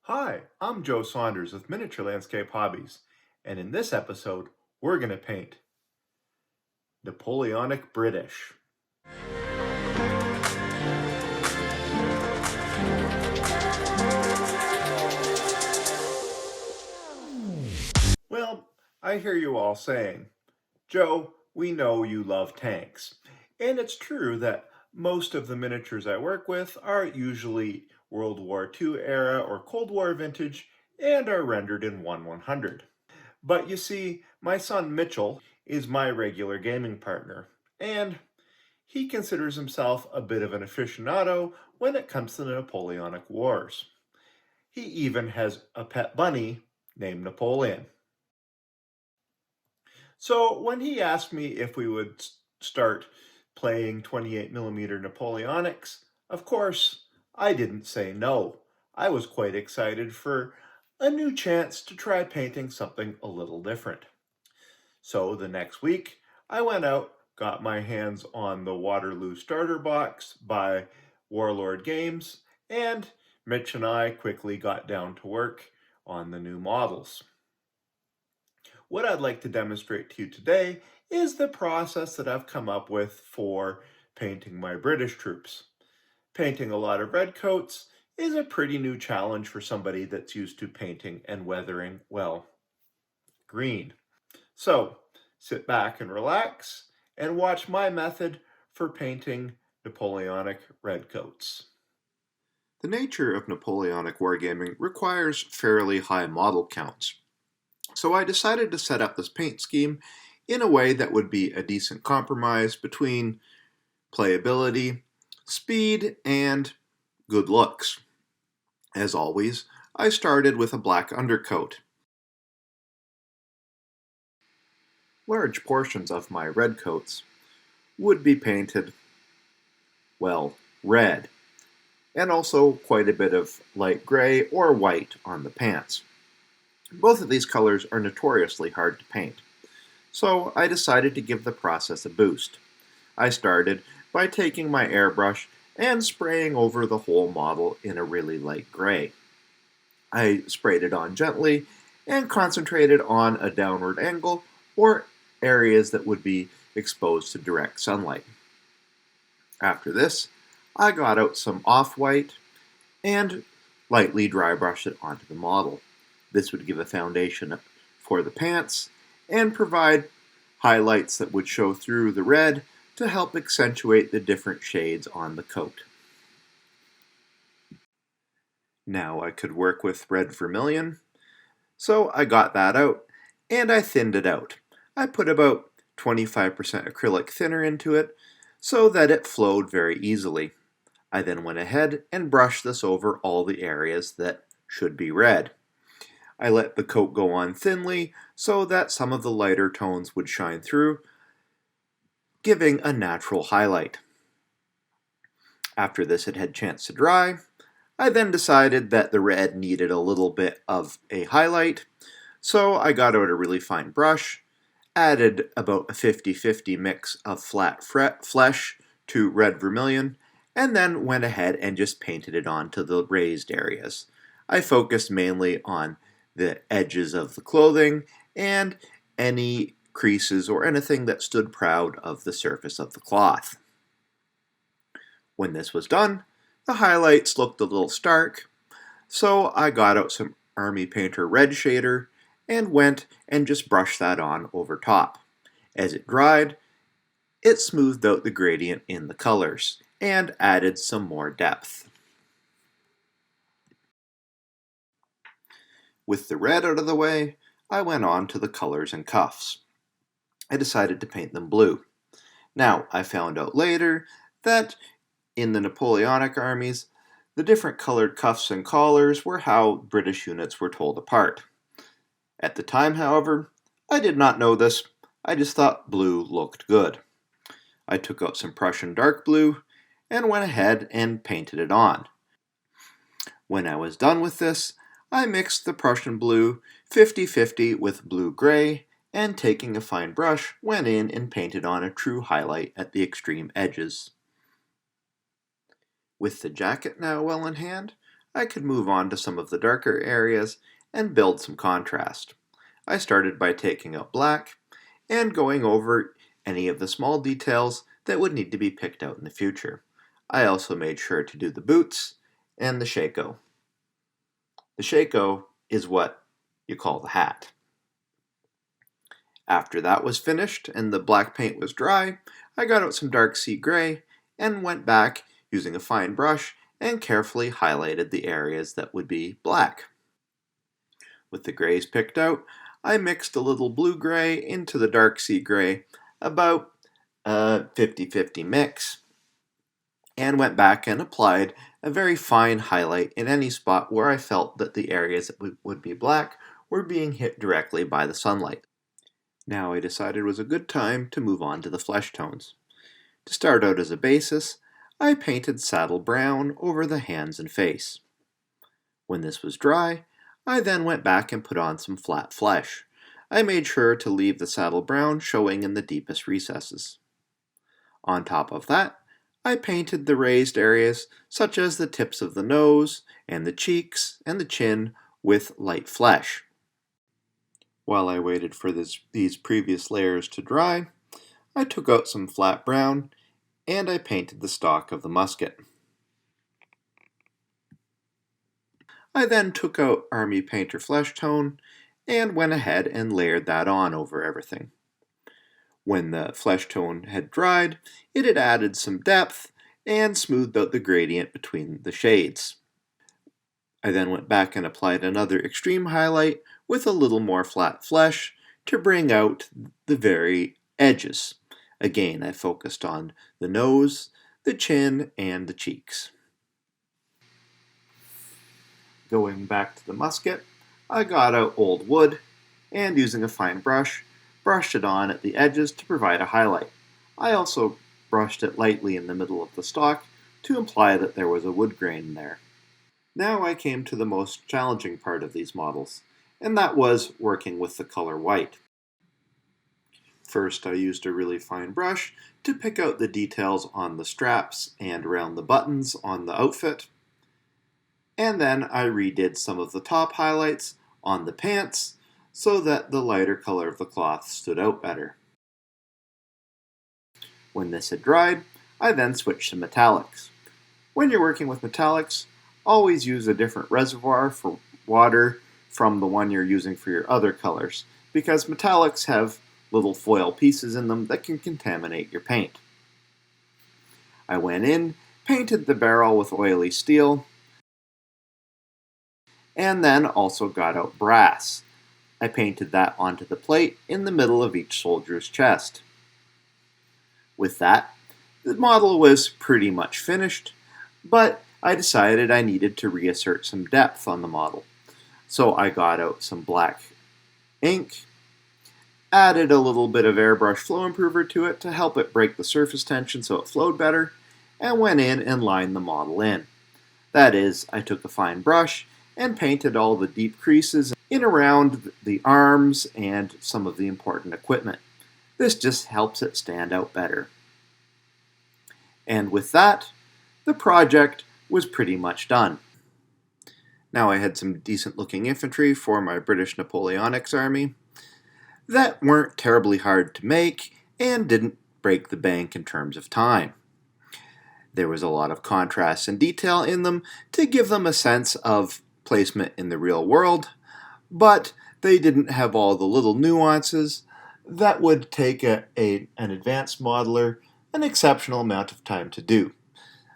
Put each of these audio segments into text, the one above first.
Hi, I'm Joe Saunders with Miniature Landscape Hobbies, and in this episode, we're going to paint Napoleonic British. Well, I hear you all saying, Joe, we know you love tanks. And it's true that most of the miniatures I work with are usually World War II era or Cold War vintage and are rendered in 1/100. But you see, my son Mitchell is my regular gaming partner, and he considers himself a bit of an aficionado when it comes to the Napoleonic Wars. He even has a pet bunny named Napoleon. So when he asked me if we would start playing 28mm Napoleonics, of course, I didn't say no. I was quite excited for a new chance to try painting something a little different. So the next week, I went out, got my hands on the Waterloo starter box by Warlord Games, and Mitch and I quickly got down to work on the new models. What I'd like to demonstrate to you today is the process that I've come up with for painting my British troops. Painting a lot of redcoats is a pretty new challenge for somebody that's used to painting and weathering, well, green. So sit back and relax and watch my method for painting Napoleonic redcoats. The nature of Napoleonic wargaming requires fairly high model counts. So I decided to set up this paint scheme in a way that would be a decent compromise between playability, speed, and good looks. As always, I started with a black undercoat. Large portions of my redcoats would be painted, well, red, and also quite a bit of light gray or white on the pants. Both of these colors are notoriously hard to paint, so I decided to give the process a boost. I started by taking my airbrush and spraying over the whole model in a really light gray. I sprayed it on gently and concentrated on a downward angle or areas that would be exposed to direct sunlight. After this, I got out some off-white and lightly dry brushed it onto the model. This would give a foundation for the pants and provide highlights that would show through the red to help accentuate the different shades on the coat. Now I could work with red vermilion, so I got that out and I thinned it out. I put about 25% acrylic thinner into it so that it flowed very easily. I then went ahead and brushed this over all the areas that should be red. I let the coat go on thinly so that some of the lighter tones would shine through, giving a natural highlight. After this had had a chance to dry, I then decided that the red needed a little bit of a highlight, so I got out a really fine brush, added about a 50-50 mix of flat flesh to red vermilion, and then went ahead and just painted it onto the raised areas. I focused mainly on the edges of the clothing and any creases or anything that stood proud of the surface of the cloth. When this was done, the highlights looked a little stark, so I got out some Army Painter red shader and went and just brushed that on over top. As it dried, it smoothed out the gradient in the colors and added some more depth. With the red out of the way, I went on to the colors and cuffs. I decided to paint them blue. Now, I found out later that in the Napoleonic armies, the different colored cuffs and collars were how British units were told apart. At the time, however, I did not know this. I just thought blue looked good. I took out some Prussian dark blue and went ahead and painted it on. When I was done with this, I mixed the Prussian blue 50-50 with blue-gray, and taking a fine brush, went in and painted on a true highlight at the extreme edges. With the jacket now well in hand, I could move on to some of the darker areas and build some contrast. I started by taking out black and going over any of the small details that would need to be picked out in the future. I also made sure to do the boots and the shako. The shako is what you call the hat. After that was finished and the black paint was dry, I got out some dark sea gray and went back using a fine brush and carefully highlighted the areas that would be black. With the grays picked out, I mixed a little blue-gray into the dark sea gray, about a 50-50 mix, and went back and applied a very fine highlight in any spot where I felt that the areas that would be black were being hit directly by the sunlight. Now I decided it was a good time to move on to the flesh tones. To start out as a basis, I painted saddle brown over the hands and face. When this was dry, I then went back and put on some flat flesh. I made sure to leave the saddle brown showing in the deepest recesses. On top of that, I painted the raised areas such as the tips of the nose and the cheeks and the chin with light flesh. While I waited for these previous layers to dry, I took out some flat brown and I painted the stock of the musket. I then took out Army Painter Flesh Tone and went ahead and layered that on over everything. When the flesh tone had dried, it had added some depth and smoothed out the gradient between the shades. I then went back and applied another extreme highlight with a little more flat flesh to bring out the very edges. Again, I focused on the nose, the chin, and the cheeks. Going back to the musket, I got out old wood and using a fine brush, brushed it on at the edges to provide a highlight. I also brushed it lightly in the middle of the stock to imply that there was a wood grain there. Now I came to the most challenging part of these models, and that was working with the color white. First, I used a really fine brush to pick out the details on the straps and around the buttons on the outfit. And then I redid some of the top highlights on the pants so that the lighter color of the cloth stood out better. When this had dried, I then switched to metallics. When you're working with metallics, always use a different reservoir for water from the one you're using for your other colors, because metallics have little foil pieces in them that can contaminate your paint. I went in, painted the barrel with oily steel, and then also got out brass. I painted that onto the plate in the middle of each soldier's chest. With that, the model was pretty much finished, but I decided I needed to reassert some depth on the model. So I got out some black ink, added a little bit of airbrush flow improver to it to help it break the surface tension so it flowed better, and went in and lined the model in. That is, I took a fine brush and painted all the deep creases in around the arms and some of the important equipment. This just helps it stand out better. And with that, the project was pretty much done. Now I had some decent looking infantry for my British Napoleonics army that weren't terribly hard to make and didn't break the bank in terms of time. There was a lot of contrast and detail in them to give them a sense of placement in the real world, but they didn't have all the little nuances that would take an advanced modeler an exceptional amount of time to do.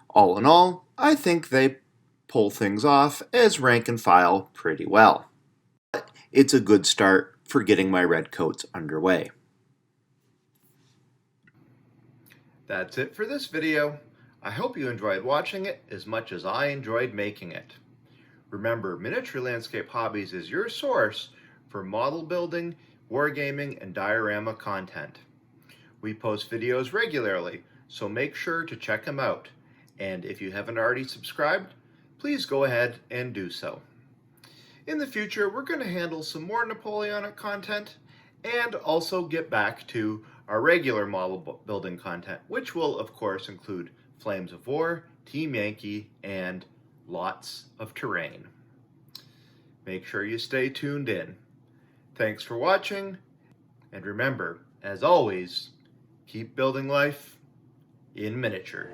All in all, I think they pull things off as rank and file pretty well. It's a good start for getting my red coats underway. That's it for this video. I hope you enjoyed watching it as much as I enjoyed making it. Remember, Miniature Landscape Hobbies is your source for model building, wargaming, and diorama content. We post videos regularly, so make sure to check them out. And if you haven't already subscribed, please go ahead and do so. In the future, we're going to handle some more Napoleonic content and also get back to our regular model building content, which will, of course, include Flames of War, Team Yankee, and lots of terrain. Make sure you stay tuned in. Thanks for watching, and remember, as always, keep building life in miniature.